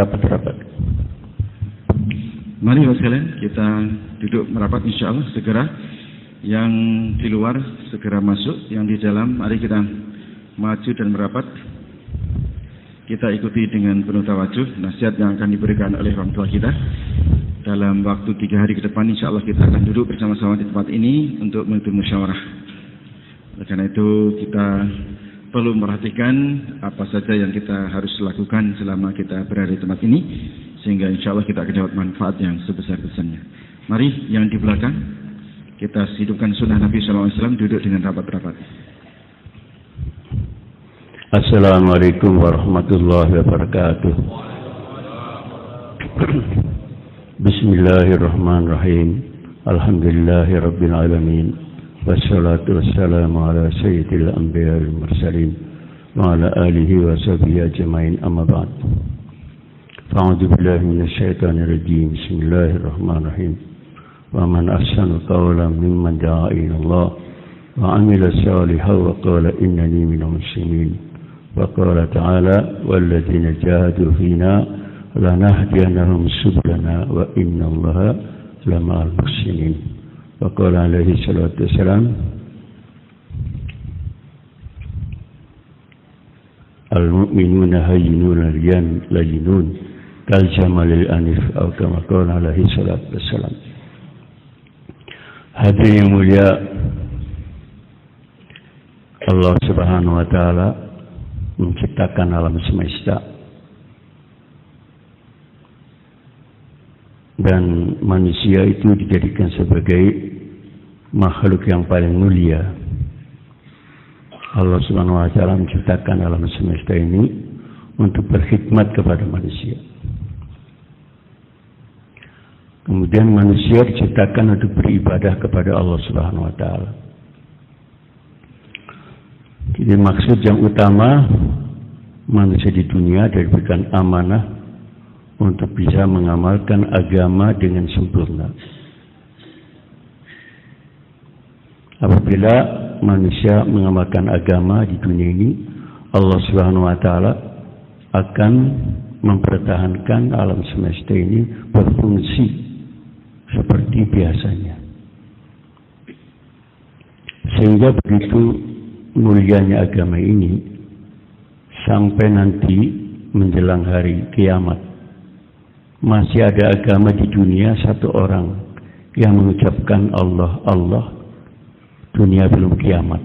rapat-rapat. Mari Bapak sekalian kita duduk merapat insya Allah segera. Yang di luar segera masuk, yang di dalam mari kita maju dan merapat. Kita ikuti dengan penuh tawajuh nasihat yang akan diberikan oleh orang tua kita. Dalam waktu 3 hari ke depan insya Allah kita akan duduk bersama-sama di tempat ini untuk mengikuti musyawarah. Oleh karena itu kita perlu memperhatikan apa saja yang kita harus lakukan selama kita berada di tempat ini, sehingga insya Allah kita akan dapat manfaat yang sebesar-besarnya. Mari yang di belakang kita hidupkan sunnah Nabi SAW, duduk dengan rapat-rapat. Assalamualaikum warahmatullahi wabarakatuh. Bismillahirrahmanirrahim. Alhamdulillahi rabbil alamin. Wassalatu wassalamu ala sayyidil anbiya wal mursalin wa ala alihi wa sahbihi ajma'in, amma ba'd. A'udzu billahi minasy syaithanir rajim. Bismillahirrahmanirrahim. Wa man ahsanu qawlan mimman da'a ila Allah wa 'amila shalihan wa qala innani minal muslimin. Wa qala ta'ala walladzina jahadu fina lanahdiyannahum subulana wa innallaha lama'al muhsinin. Wa qala alaihi salatu wassalam al-mu'minuna hayyinun layyinun kal jamalil anif atau kama qala alaihi salatu wassalam. Hadirin yang mulia, Allah Subhanahu wa taala menciptakan alam semesta dan manusia itu dijadikan sebagai makhluk yang paling mulia. Allah Subhanahu wa taala menciptakan alam semesta ini untuk berkhidmat kepada manusia. Kemudian manusia diciptakan untuk beribadah kepada Allah Subhanahu wa taala. Jadi maksud yang utama manusia di dunia diberikan amanah untuk bisa mengamalkan agama dengan sempurna. Apabila manusia mengamalkan agama di dunia ini, Allah Subhanahu wa taala akan mempertahankan alam semesta ini berfungsi seperti biasanya. Sehingga begitu mulianya agama ini sampai nanti menjelang hari kiamat, masih ada agama di dunia satu orang yang mengucapkan Allah, Allah, dunia belum kiamat.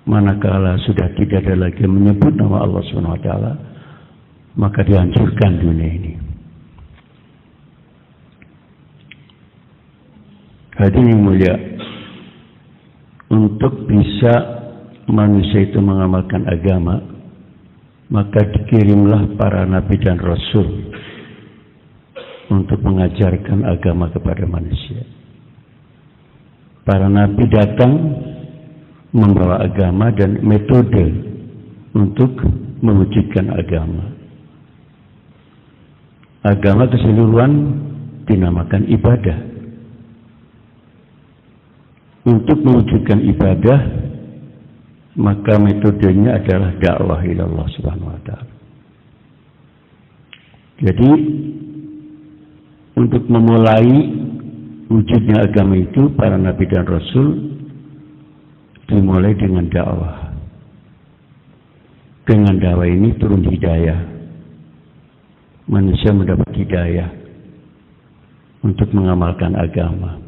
Manakala sudah tidak ada lagi menyebut nama Allah SWT, maka dihancurkan dunia ini. Hadirin yang mulia, untuk bisa manusia itu mengamalkan agama, maka dikirimlah para nabi dan rasul untuk mengajarkan agama kepada manusia. Para nabi datang membawa agama dan metode untuk mewujudkan agama. Agama keseluruhan dinamakan ibadah. Untuk mewujudkan ibadah, maka metodenya adalah dakwah ila Allah Subhanahu wa taala. Jadi untuk memulai wujudnya agama itu, para nabi dan rasul dimulai dengan dakwah. Dengan dakwah ini turun hidayah. Manusia mendapat hidayah untuk mengamalkan agama.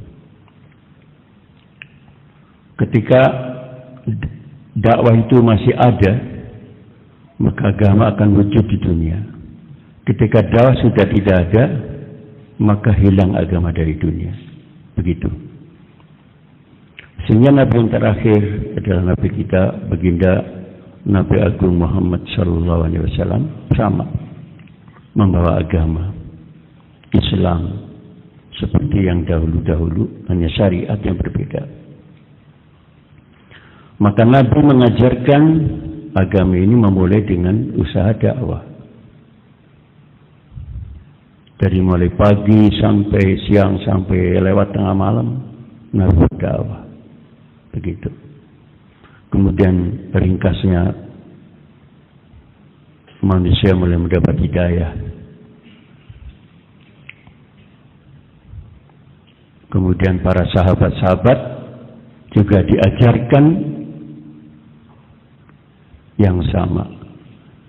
Ketika dakwah itu masih ada, maka agama akan wujud di dunia. Ketika dakwah sudah tidak ada, maka hilang agama dari dunia. Begitu. Sehingga Nabi yang terakhir adalah Nabi kita, baginda Nabi Agung Muhammad SAW, sama membawa agama Islam seperti yang dahulu-dahulu, hanya syariat yang berbeda. Maka Nabi mengajarkan agama ini memulai dengan usaha dakwah. Dari mulai pagi sampai siang sampai lewat tengah malam, Nabi berdakwah. Begitu. Kemudian ringkasnya manusia mulai mendapat hidayah. Kemudian para sahabat-sahabat juga diajarkan yang sama.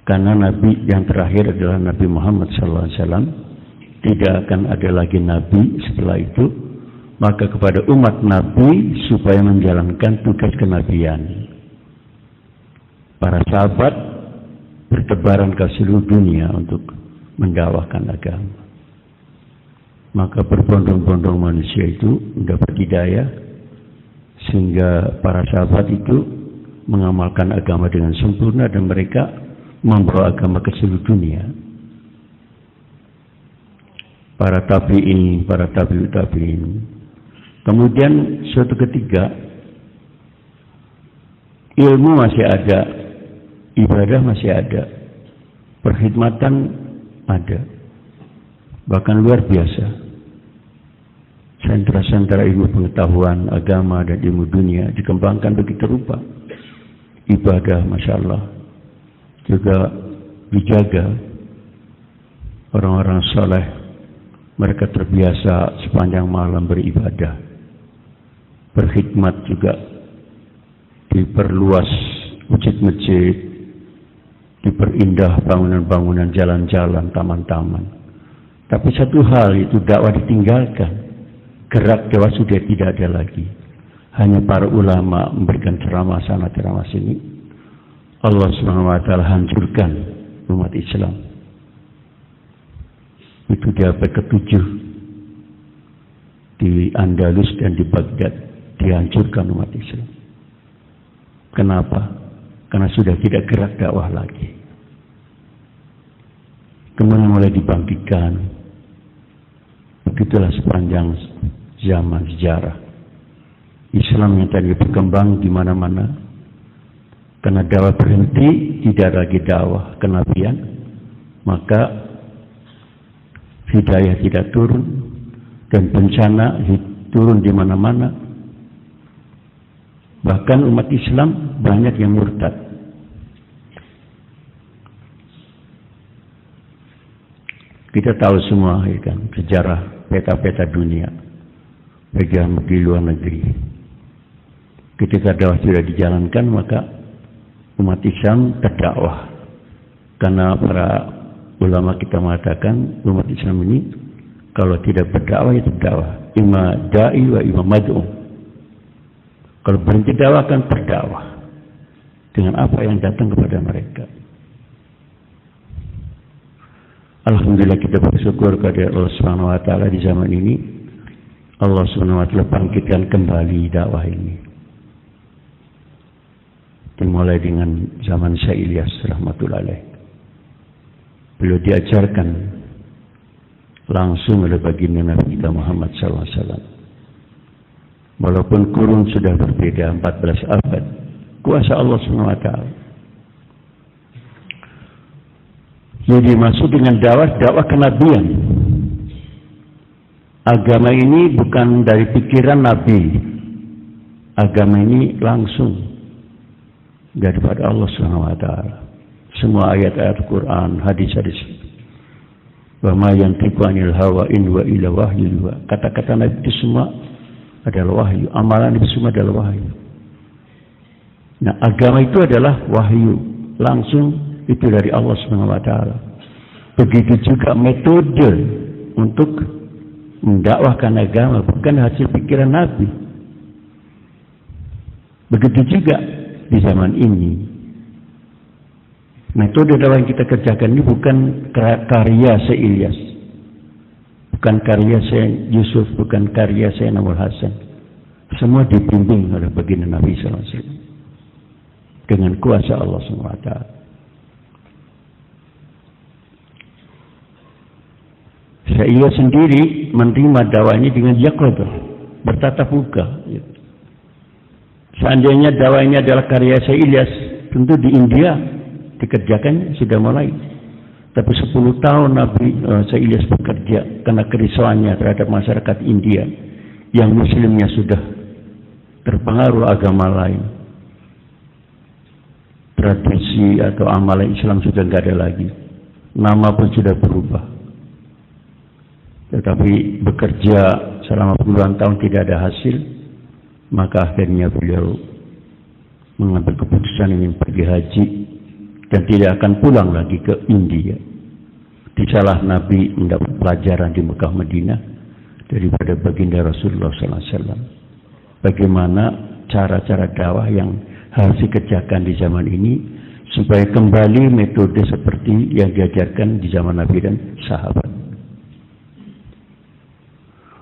Karena Nabi yang terakhir adalah Nabi Muhammad SAW. Tidak akan ada lagi Nabi setelah itu. Maka kepada umat Nabi supaya menjalankan tugas kenabian. Para sahabat bertebaran ke seluruh dunia untuk mendakwahkan agama. Maka berbondong-bondong manusia itu mendapat hidayah sehingga para sahabat itu mengamalkan agama dengan sempurna dan mereka membawa agama ke seluruh dunia. Para tabi'in, para tabi'ut tabi'in. Kemudian suatu ketika ilmu masih ada, ibadah masih ada, perkhidmatan ada, bahkan luar biasa. Sentra-sentra ilmu pengetahuan agama dan ilmu dunia dikembangkan begitu rupa. Ibadah, masya Allah, juga dijaga. Orang-orang saleh mereka terbiasa sepanjang malam beribadah. Berkhidmat juga diperluas masjid-masjid, diperindah bangunan-bangunan, jalan-jalan, taman-taman. Tapi satu hal itu dakwah ditinggalkan. Gerak dakwah sudah tidak ada lagi. Hanya para ulama memberikan ceramah sana, ceramah sini. Allah SWT hancurkan umat Islam. Itu di abad ke-7 di Andalus dan di Baghdad dihancurkan umat Islam. Kenapa? Karena sudah tidak gerak dakwah lagi. Kemudian mulai dibangkitkan. Begitulah sepanjang zaman sejarah. Islam yang tadi berkembang di mana-mana. Karena dakwah berhenti, tidak lagi dakwah kenabian, maka hidayah tidak turun dan bencana turun di mana-mana. Bahkan umat Islam banyak yang murtad. Kita tahu semua ya kan, sejarah peta-peta dunia bagian di luar negeri. Ketika dakwah tidak dijalankan, maka umat Islam terdakwah. Karena para ulama kita mengatakan umat Islam ini kalau tidak berdakwah itu dakwah. Imma da'i wa imma mad'u. Kalau berhenti dakwah akan berdakwah dengan apa yang datang kepada mereka. Alhamdulillah kita bersyukur kepada Allah Subhanahu wa taala di zaman ini. Allah Subhanahu wa taala bangkitkan kembali dakwah ini. Dimulai dengan zaman Syekh Ilyas rahmatullahi alaih. Beliau diajarkan langsung oleh baginda Nabi kita Muhammad SAW. Walaupun kurun sudah berbeda 14 abad, kuasa Allah Subhanahu wa taala. Jadi maksud dengan dakwah kenabian. Agama ini bukan dari pikiran Nabi. Agama ini langsung daripada Allah Subhanahu wa taala. Semua ayat-ayat Quran, hadis-hadis. Wa ma yantiqu 'anil hawa in wa illa wahyu. Kata-kata Nabi itu semua adalah wahyu. Amalan itu semua adalah wahyu. Nah, agama itu adalah wahyu langsung. Itu dari Allah Subhanahu wa taala. Begitu juga metode untuk mendakwahkan agama bukan hasil pikiran Nabi. Begitu juga di zaman ini. Metode dakwah yang kita kerjakan ini bukan karya Syekh Ilyas, bukan karya Syekh Yusuf, bukan karya Syekh Namul Hasan. Semua dibimbing oleh baginda Nabi SAW dengan kuasa Allah SWT. Syekh Ilyas sendiri menerima dakwahnya dengan yaqadah, bertatap muka. Seandainya dakwahnya adalah karya Syekh Ilyas, tentu di India dikerjakan sudah mulai. Tapi 10 tahun Nabi Syekh Ilyas bekerja karena kerisauannya terhadap masyarakat India yang muslimnya sudah terpengaruh agama lain. tradisi atau amalan Islam sudah nggak ada lagi. Nama pun sudah berubah. Tetapi bekerja selama puluhan tahun tidak ada hasil, maka akhirnya beliau mengambil keputusan ingin pergi haji dan tidak akan pulang lagi ke India. Disalah Nabi mendapat pelajaran di Mekah Madinah daripada baginda Rasulullah SAW. Bagaimana cara-cara dakwah yang harus dikerjakan di zaman ini supaya kembali metode seperti yang diajarkan di zaman Nabi dan sahabat.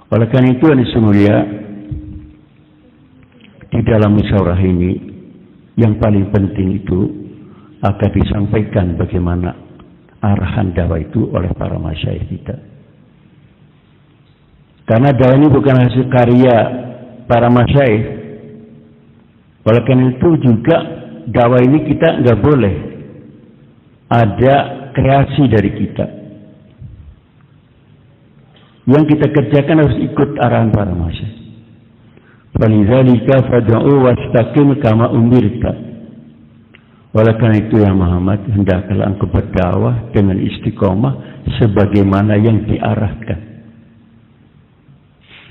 Oleh karena itu, Hadis mulia, di dalam musyawarah ini yang paling penting itu akan disampaikan bagaimana arahan dakwah itu oleh para masyayikh kita. Karena dakwah ini bukan hasil karya para masyayikh. Oleh karena itu juga dakwah ini kita nggak boleh ada kreasi dari kita. Yang kita kerjakan harus ikut arahan para masyayikh. Falidzalika fad'u wastaqim kama umirta. Oleh karena itu ya Muhammad, hendaklah engkau berdakwah dengan istiqomah sebagaimana yang diarahkan.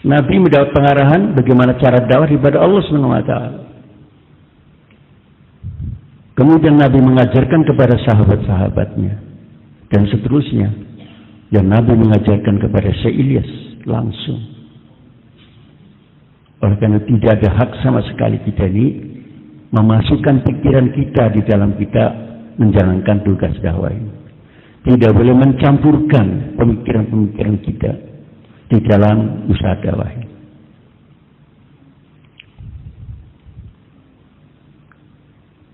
Nabi mendapat pengarahan bagaimana cara dakwah daripada Allah SWT. Kemudian Nabi mengajarkan kepada sahabat-sahabatnya dan seterusnya. Dan Nabi mengajarkan kepada Syekh Ilyas langsung. Oleh karena tidak ada hak sama sekali kita ini memasukkan pikiran kita di dalam kita menjalankan tugas dakwah ini. Tidak boleh mencampurkan pemikiran-pemikiran kita di dalam usaha dakwah ini.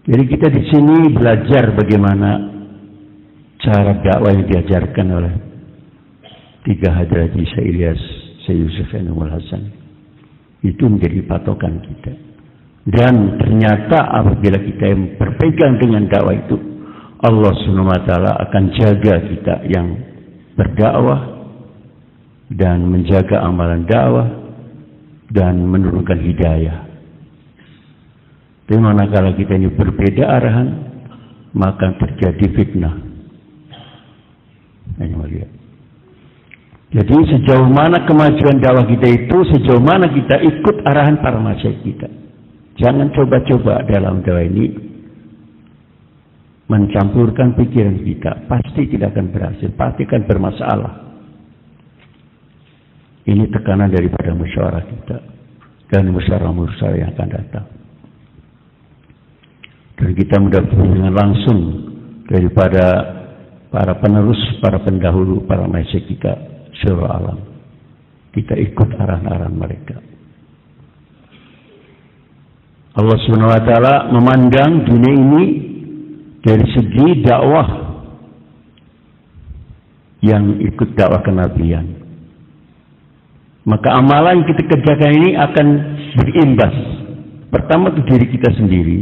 Jadi kita di sini belajar bagaimana cara dakwah yang diajarkan oleh tiga hadrati Syekh Ilyas, Syekh Yusuf Ainul Hasan. Itu menjadi patokan kita. Dan ternyata apabila kita yang berpegang dengan dakwah itu, Allah SWT akan jaga kita yang berdakwah dan menjaga amalan dakwah dan menurunkan hidayah. Tapi manakala kita ini berbeda arahan, maka terjadi fitnah. Jadi sejauh mana kemajuan dakwah kita itu, sejauh mana kita ikut arahan para masyayikh kita. Jangan coba-coba dalam dakwah ini mencampurkan pikiran kita. Pasti tidak akan berhasil, pasti akan bermasalah. Ini tekanan daripada musyawarah kita dan musyawarah-musyawarah yang akan datang. Dan kita mendapat bimbingan langsung daripada para penerus, para pendahulu, para masyayikh kita seluruh alam. Kita ikut arahan-arahan mereka. Allah SWT memandang dunia ini dari segi dakwah yang ikut dakwah kenabian. Maka amalan yang kita kerjakan ini akan berimbas. Pertama ke diri kita sendiri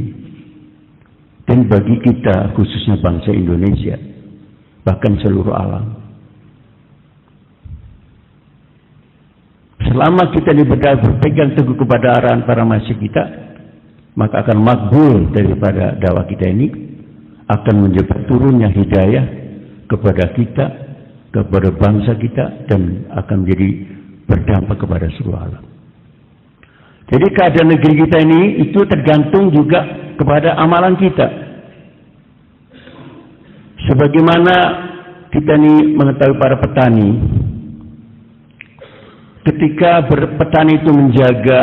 dan bagi kita khususnya bangsa Indonesia, bahkan seluruh alam. Selama kita berpegang teguh kepada arahan para masyayikh kita, maka akan makbul daripada dakwah kita ini, akan menjadi turunnya hidayah kepada kita, kepada bangsa kita, dan akan menjadi berdampak kepada seluruh alam. Jadi keadaan negeri kita ini itu tergantung juga kepada amalan kita. Sebagaimana kita ini mengetahui para petani, ketika berpetani itu menjaga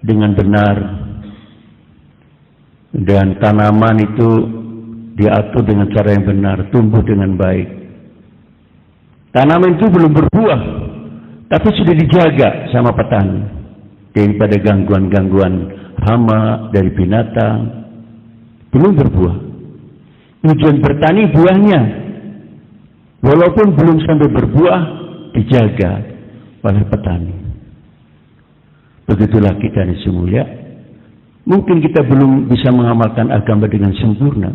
dengan benar dan tanaman itu diatur dengan cara yang benar, tumbuh dengan baik. Tanaman itu belum berbuah, tapi sudah dijaga sama petani daripada gangguan-gangguan hama dari binatang, belum berbuah. Tujuan bertani buahnya, walaupun belum sampai berbuah, dijaga oleh petani. Begitulah kita ini semuanya. Mungkin kita belum bisa mengamalkan agama dengan sempurna,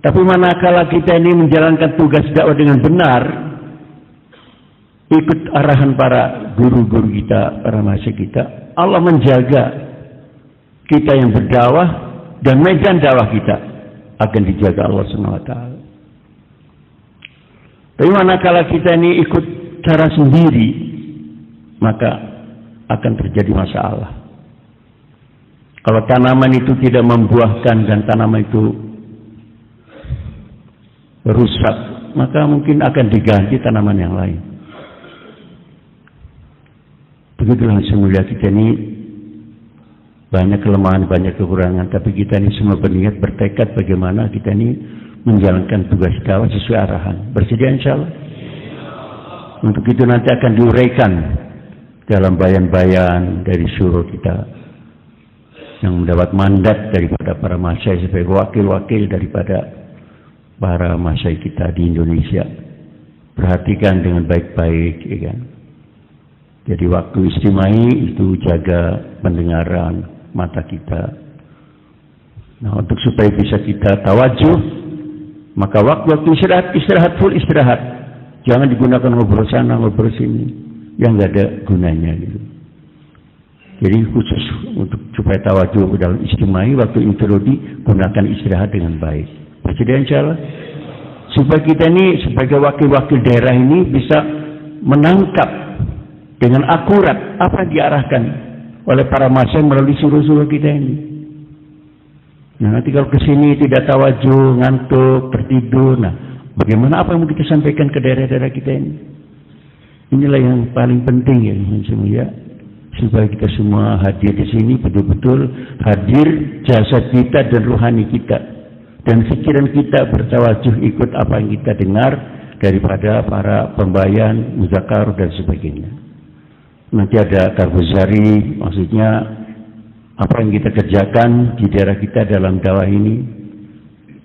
tapi manakala kita ini menjalankan tugas dakwah dengan benar, ikut arahan para guru-guru kita, para masyayikh kita, Allah menjaga kita yang berdakwah dan medan dakwah kita akan dijaga Allah SWT. Tapi manakala kita ini ikut cara sendiri, maka akan terjadi masalah. Kalau tanaman itu tidak membuahkan dan tanaman itu rusak, maka mungkin akan diganti tanaman yang lain. Begitulah semula kita ini banyak kelemahan, banyak kekurangan, tapi kita ini semua berniat, bertekad bagaimana kita ini menjalankan tugas dakwah sesuai arahan. Bersedia insyaallah? Untuk itu nanti akan diuraikan dalam bayan-bayan dari syuro kita yang mendapat mandat daripada para masyayikh sebagai wakil-wakil daripada para masyayikh kita di Indonesia. Perhatikan dengan baik-baik, ya kan? Jadi waktu istimai itu jaga pendengaran mata kita. Nah, untuk supaya bisa kita tawajuh, maka waktu istirahat full istirahat. Jangan digunakan ngobrol sana, ngobrol sini yang nggak ada gunanya gitu. Jadi khusus untuk supaya tawajuh dalam istimai, waktu introdi gunakan istirahat dengan baik. Bersedia insyaallah? Supaya kita ini sebagai wakil-wakil daerah ini bisa menangkap dengan akurat apa yang diarahkan oleh para masyayikh melalui suruh-suruh kita ini. Nah, nanti kalau kesini tidak tawajuh, ngantuk, tertidur, nah bagaimana apa yang mau kita sampaikan ke daerah-daerah kita ini? Inilah yang paling penting ya, semuanya, supaya kita semua hadir di sini betul-betul hadir jasad kita dan rohani kita, dan pikiran kita bertawajuh ikut apa yang kita dengar daripada para pembayan, muzakarah dan sebagainya. Nanti ada karbuzari, maksudnya apa yang kita kerjakan di daerah kita dalam dakwah ini.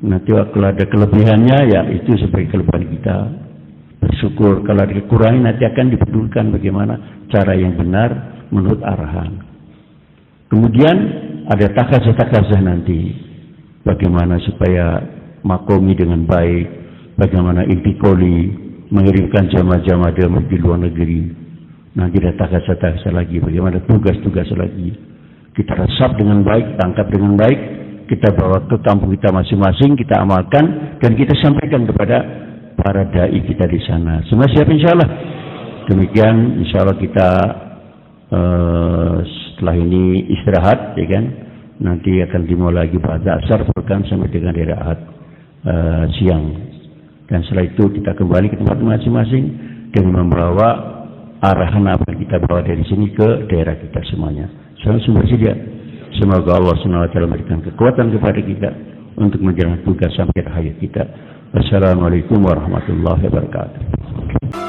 Nanti kalau ada kelebihannya, ya itu sebagai kelebihan kita. Bersyukur. Kalau ada kekurangan, nanti akan dipedulkan bagaimana cara yang benar menurut arahan. Kemudian ada takazah-takazah nanti. Bagaimana supaya makomi dengan baik, bagaimana intikoli, mengirimkan jamaah-jamaah di luar negeri. Nanti ada takazah-takazah lagi, bagaimana tugas-tugas lagi. Kita resap dengan baik, tangkap dengan baik, kita bawa ke kampung kita masing-masing, kita amalkan, dan kita sampaikan kepada para da'i kita di sana. Semua siap insyaallah. Demikian insyaallah kita setelah ini istirahat, ya kan? Nanti akan dimulai lagi pada asar program sampai dengan daerah Ahad siang. Dan setelah itu kita kembali ke tempat masing-masing dengan membawa arahan apa yang kita bawa dari sini ke daerah kita semuanya. Semua bersedia. Semoga Allah SWT memberikan kekuatan kepada kita untuk menjalankan tugas sampai akhir hayat kita. Wassalamualaikum warahmatullahi wabarakatuh.